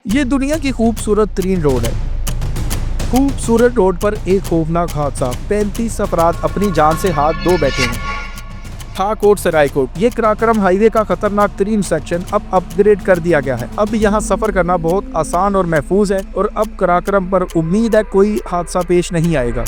ये दुनिया की खूबसूरत तरीन रोड है। खूबसूरत रोड पर एक खौफनाक हादसा, 35 अफराद अपनी जान से हाथ धो बैठे हैं। थाकोट से रायकोट, ये कराकरम हाईवे का खतरनाक तरीन सेक्शन अब अपग्रेड कर दिया गया है। अब यहाँ सफर करना बहुत आसान और महफूज है और अब कराकरम पर उम्मीद है कोई हादसा पेश नहीं आएगा।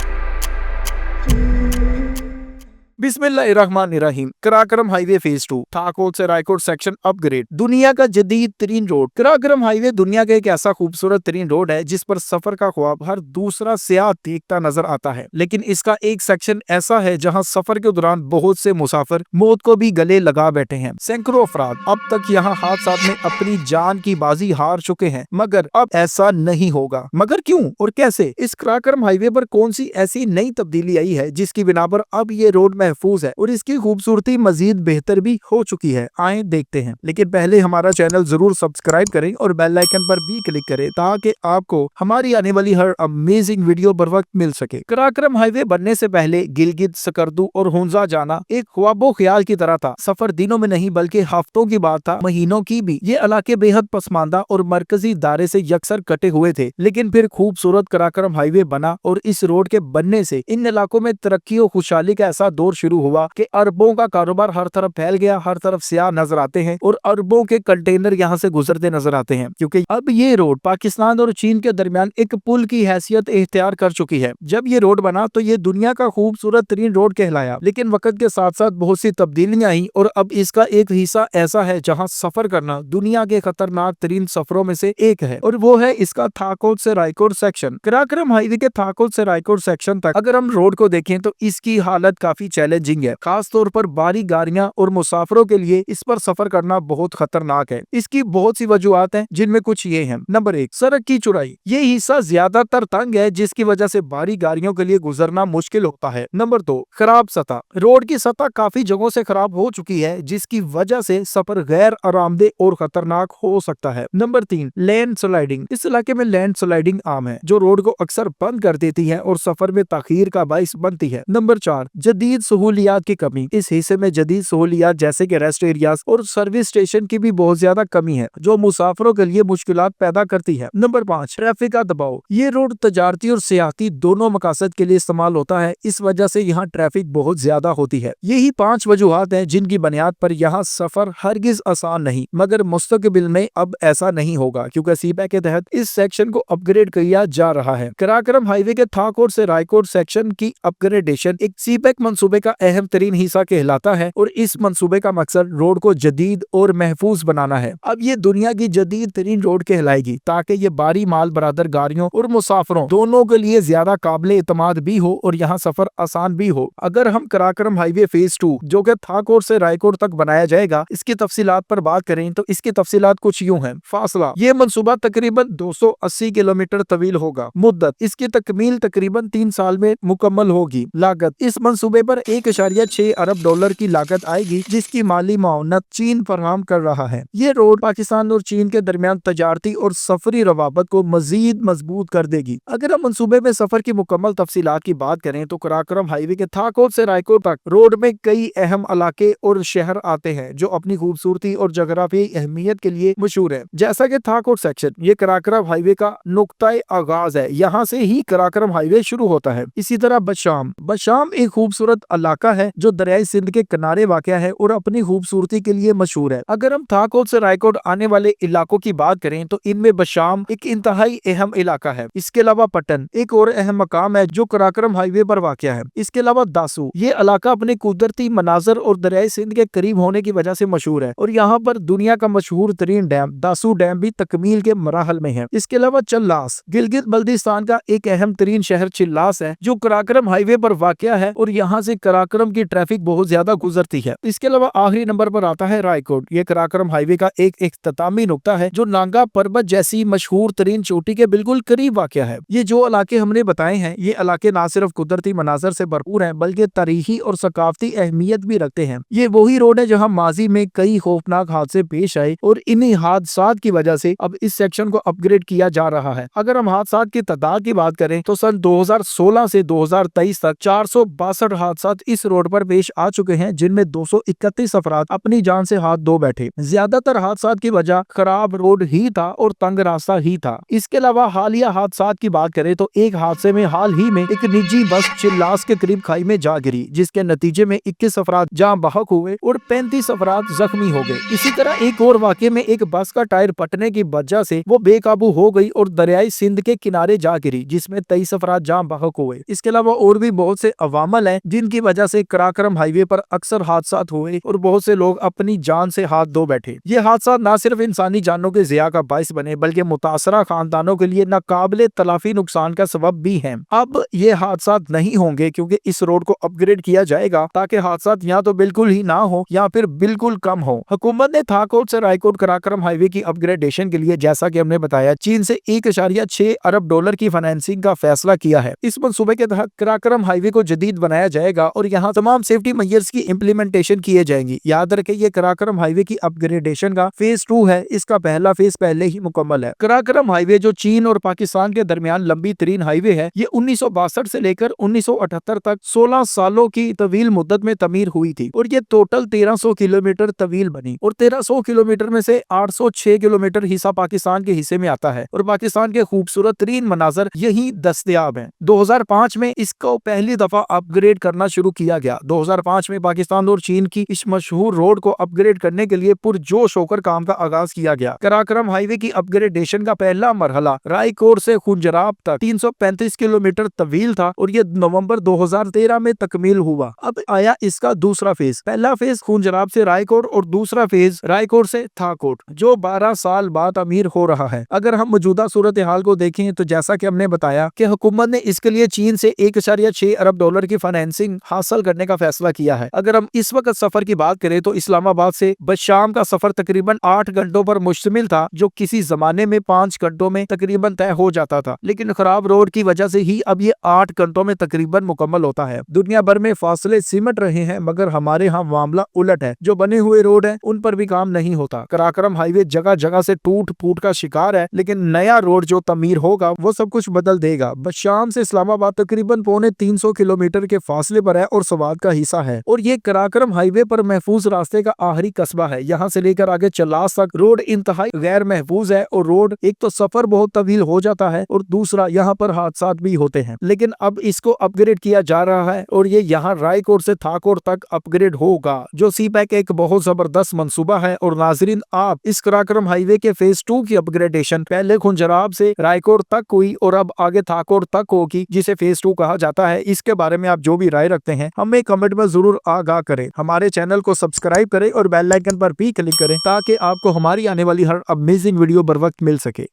बिस्मिल्लाहिर्रहमानिर्रहीम। कराकरम हाईवे फेज 2 थाकोट से रायकोट सेक्शन अपग्रेड। दुनिया का जदीद तरीन रोड। कराकरम हाईवे दुनिया का एक ऐसा खूबसूरत तरीन रोड है जिस पर सफर का ख्वाब हर दूसरा सियाह देखता नजर आता है, लेकिन इसका एक सेक्शन ऐसा है जहां सफर के दौरान बहुत से मुसाफिर मौत को भी गले लगा बैठे हैं। सैकड़ों अफराद अब तक यहाँ हादसा में अपनी जान की बाजी हार चुके हैं, मगर अब ऐसा नहीं होगा। मगर क्यों और कैसे? इस कराकरम हाईवे पर कौन सी ऐसी नई तब्दीली आई है जिसकी बिना पर अब ये रोड महफूज है और इसकी खूबसूरती मजीद बेहतर भी हो चुकी है? आए देखते हैं, लेकिन पहले हमारा चैनल जरूर सब्सक्राइब करें और बेल आइकन पर भी क्लिक करें ताकि आपको हमारी आने वाली हर अमेजिंग वीडियो बर वक्त मिल सके। कराकरम हाईवे बनने से पहले गिलगित, सकर्दू और हुंजा जाना एक ख्वाबो ख्याल की तरह था। सफर दिनों में नहीं बल्कि हफ्तों की बात था, महीनों की भी। ये इलाके बेहद पसमानदा और मरकजी दायरे से यकसर कटे हुए थे, लेकिन फिर खूबसूरत कराकरम हाईवे बना और इस रोड के बनने से इन इलाकों में तरक्की और खुशहाली का ऐसा दौर शुरू हुआ कि अरबों का कारोबार हर तरफ फैल गया। हर तरफ सियाह नजर आते हैं और अरबों के कंटेनर यहाँ से गुजरते नजर आते हैं, क्योंकि अब ये रोड पाकिस्तान और चीन के दरमियान एक पुल की हैसियत इख्तियार कर चुकी है। जब ये रोड बना तो ये दुनिया का खूबसूरत तरीन रोड कहलाया, लेकिन वक्त के साथ साथ बहुत सी तब्दीलियां आई और अब इसका एक हिस्सा ऐसा है जहाँ सफर करना दुनिया के खतरनाक तरीन सफरों में से एक है, और वो है इसका थाकोट से रायकोट सेक्शन। कराकरम हाईवे के थाकोट से रायकोट सेक्शन तक अगर हम रोड को देखें तो इसकी हालत काफी चैलेंजिंग है। खास तौर पर भारी गाड़ियां और मुसाफिरों के लिए इस पर सफर करना बहुत खतरनाक है। इसकी बहुत सी वजूहत हैं, जिनमें कुछ ये हैं। नंबर 1, सड़क की चौड़ाई। ये हिस्सा ज्यादातर तंग है, जिसकी वजह से भारी गाड़ियों के लिए गुजरना मुश्किल होता है। नंबर 2, खराब सतह। रोड की सतह काफी जगहों से खराब हो चुकी है, जिसकी वजह से सफर गैर आरामदेह और खतरनाक हो सकता है। Number 3, land sliding. इस इलाके में लैंड स्लाइडिंग आम है, जो रोड को अक्सर बंद कर देती है और सफर में ताखीर का बाइस बनती है। नंबर 4, जदीद सहूलियात की कमी। इस हिस्से में जदीद सहूलियात जैसे कि रेस्ट एरियाज और सर्विस स्टेशन की भी बहुत ज्यादा कमी है, जो मुसाफिरों के लिए मुश्किलात पैदा करती है। नंबर 5, ट्रैफिक का दबाव। ये रोड तजारती और सियाहती दोनों मकासद के लिए इस्तेमाल होता है, इस वजह से यहाँ ट्रैफिक बहुत ज्यादा होती है। यही 5 वजूहात हैं जिनकी बुनियाद पर यहाँ सफर हरगिज आसान नहीं, मगर मुस्तकबिल में अब ऐसा नहीं होगा, क्योंकि सीपैक के तहत इस सेक्शन को अपग्रेड किया जा रहा है। कराकरम हाईवे के थाकोट से रायकोट सेक्शन की अपग्रेडेशन एक सीपैक मंसूबे का अहम तरीन हिस्सा कहलाता है और इस मंसूबे का मकसद रोड को जदीद और महफूज बनाना है। अब ये दुनिया की जदीद तरीन रोड कहलाएगी ताकि ये भारी माल बरादर गाड़ियों और मुसाफिरों दोनों के लिए ज्यादा काबिल एतमाद भी हो और यहाँ सफर आसान भी हो। अगर हम कराकरम हाईवे फेज 2 जो कि थाकोट से रायकोट तक बनाया जाएगा, इसकी तफसीलात पर बात करें तो इसकी तफसीलात कुछ यूं हैं। फासला, ये मंसूबा तकरीबन 280 किलोमीटर तवील होगा। मुद्दत, इसकी तकमील तकरीबन 3 साल में मुकम्मल होगी। लागत, इस मंसूबे पर 1.6 अरब डॉलर की लागत आएगी, जिसकी माली माउनत चीन फराहम कर रहा है। ये रोड पाकिस्तान और चीन के दरमियान तजारती और सफरी रवाबत को मजीद मजबूत कर देगी। अगर हम मंसूबे में सफर की मुकम्मल तफसीलात की बात करें तो कराकरम हाईवे के थाकोट से रायकोट तक रोड में कई अहम इलाके और शहर आते हैं जो अपनी खूबसूरती और जोग्राफी अहमियत के लिए मशहूर है। जैसा कि थाकोट सेक्शन ये कराकरम हाईवे का नुक्ताए आगाज है, यहाँ से ही कराकरम हाईवे शुरू होता है। इसी तरह बशाम एक खूबसूरत इलाका है जो दरियाई सिंध के किनारे वाक़या है और अपनी खूबसूरती के लिए मशहूर है। अगर हम थाकोट से रायकोट आने वाले इलाकों की बात करें तो इनमें बशाम एक इंतहाई अहम इलाका है। इसके अलावा पटन एक और अहम मकाम है जो कराकरम हाईवे पर वाक़या है। इसके अलावा दासू, ये इलाका अपने कुदरती मनाजर और दरियाई सिंध के करीब होने की वजह से मशहूर है और यहाँ पर दुनिया का मशहूर तरीन डैम दासू डैम भी तकमील के मराहल में है। इसके अलावा चिल्लास, गिलगित बल्दिस्तान का एक अहम तरीन शहर चिल्लास है जो कराकरम हाईवे पर वाक़या है और यहाँ से कराकरम की ट्रैफिक बहुत ज्यादा गुजरती है। इसके अलावा आखिरी नंबर पर आता है रायकोट। ये कराकरम हाईवे का एक इख्तितामी नुक्ता है जो नांगा पर्वत जैसी मशहूर तरीन चोटी के बिल्कुल करीब वाक़या है। ये जो इलाके हमने बताए हैं, ये इलाके न सिर्फ कुदरती मनाजर से भरपूर हैं बल्कि तारीखी और सकाफती अहमियत भी रखते हैं। ये वही रोड है जहाँ माजी में कई खौफनाक हादसे पेश आए और इन्हीं हादसात की वजह से अब इस सेक्शन को अपग्रेड किया जा रहा है। अगर हम हादसात की तादाद की बात करें तो सन 2016 से 2023 तक 462 हादसा इस रोड पर पेश आ चुके हैं, जिनमें 231 अफराद अपनी जान से हाथ धो बैठे। ज्यादातर हादसात की वजह खराब रोड ही था और तंग रास्ता ही था। इसके अलावा हालिया हादसात की बात करें तो एक हादसे में हाल ही में एक निजी बस चिल्लास के करीब खाई में जा गिरी, जिसके नतीजे में 21 अफराद जाँ बहक हुए और 35 अफराद जख्मी हो गए। इसी तरह एक और वाकये में एक बस का टायर फटने की वजह से वो बेकाबू हो गई और दरियाई सिंध के किनारे जा गिरी, जिसमें 23 अफराद जाँ बहक हुए। इसके अलावा और भी बहुत से अवामल हैं जिनकी वजह से कराक्रम हाईवे पर अक्सर हादसात हुए और बहुत से लोग अपनी जान से हाथ धो बैठे। ये हादसा न सिर्फ इंसानी जानों के ज़िया का बाइस बने, बल्कि मुतासरा खानदानों के लिए नाकाबिले तलाफी नुकसान का सबब भी है। अब ये हादसात नहीं होंगे क्योंकि इस रोड को अपग्रेड किया जाएगा ताकि हादसात या तो बिल्कुल ही ना हो या फिर बिल्कुल कम हो। हुकूमत ने थाकोट से रायकोट कराक्रम हाईवे की अपग्रेडेशन के लिए, जैसा कि हमने बताया, चीन से 1.6 अरब डॉलर की फाइनेंसिंग का फैसला किया है। इस मंसूबे के तहत कराक्रम हाईवे को जदीद बनाया जाएगा और यहाँ तमाम सेफ्टी मेजर्स की इम्प्लीमेंटेशन किए जाएंगी। याद रखें, ये कराक्रम हाईवे की अपग्रेडेशन का फेज 2 है। इसका पहला फेज पहले ही मुकम्मल है। कराक्रम हाईवे जो चीन और पाकिस्तान के दरमियान लंबी तरीन हाईवे है, ये 1962 से लेकर 1978 तक 16 सालों की तवील मुद्दत में तमीर हुई थी और ये टोटल 1300 किलोमीटर तवील बनी और 1300 किलोमीटर में से 806 किलोमीटर हिस्सा पाकिस्तान के हिस्से में आता है और पाकिस्तान के खूबसूरत तरीन मनाजर यही दस्तयाब हैं। 2005 में इसको पहली दफा अपग्रेड करना शुरू किया गया। 2005 में पाकिस्तान और चीन की इस मशहूर रोड को अपग्रेड करने के लिए पुरजोश होकर काम का आगाज किया गया। कराक्रम हाईवे की अपग्रेडेशन का पहला मरहला रायकोट से खुंजराब तक 335 किलोमीटर तवील था और ये नवंबर 2013 में तकमील हुआ। अब आया इसका दूसरा फेज। पहला फेज खुंजराब से रायकोट और दूसरा फेज रायकोट से थाकोट, जो 12 साल बाद अमीर हो रहा है। अगर हम मौजूदा सूरत हाल को देखें तो जैसा कि हमने बताया कि हुकूमत ने इसके लिए चीन से 1.6 अरब डॉलर की फाइनेंसिंग हासिल करने का फैसला किया है। अगर हम इस वक्त सफर की बात करें तो इस्लामाबाद से बशाम का सफर तकरीबन 8 घंटों पर मुश्तमिल था, जो किसी जमाने में 5 घंटों में तकरीबन तय हो जाता था, लेकिन खराब रोड की वजह से ही अब ये 8 घंटों में तकरीबन मुकम्मल होता है। दुनिया भर में फासले सिमट रहे हैं, मगर हमारे यहाँ मामला उलट है। जो बने हुए रोड है उन पर भी काम नहीं होता। कराक्रम हाईवे जगह जगह से टूट फूट का शिकार है, लेकिन नया रोड जो तमीर होगा वो सब कुछ बदल देगा। बशाम से इस्लामाबाद तकरीबन 350 किलोमीटर के फासले पर है और सवाद का हिस्सा है और ये कराक्रम हाईवे पर महफूज रास्ते का आखिरी कस्बा है। यहाँ से लेकर आगे चलास तक रोड इंतहाई गैर महफूज है और रोड एक तो सफर बहुत तवील हो जाता है और दूसरा यहाँ पर हादसात भी होते हैं। लेकिन अब इसको अपग्रेड किया जा रहा है और ये यहाँ रायकोट से थाकोट तक अपग्रेड होगा, जो सीपैक एक बहुत जबरदस्त मंसूबा है। और नाजरीन, आप इस कराक्रम हाईवे के फेज 2 की अपग्रेडेशन पहले खुंजराब से रायकोट तक हुई और अब आगे थाकोट तक होगी, जिसे फेज 2 कहा जाता है। इसके बारे में आप जो भी राय रखते हैं हमें कमेंट में जरूर आगाह करें। हमारे चैनल को सब्सक्राइब करें और बेल आइकन पर भी क्लिक करें ताकि आपको हमारी आने वाली हर अमेजिंग वीडियो बर वक्त मिल सके।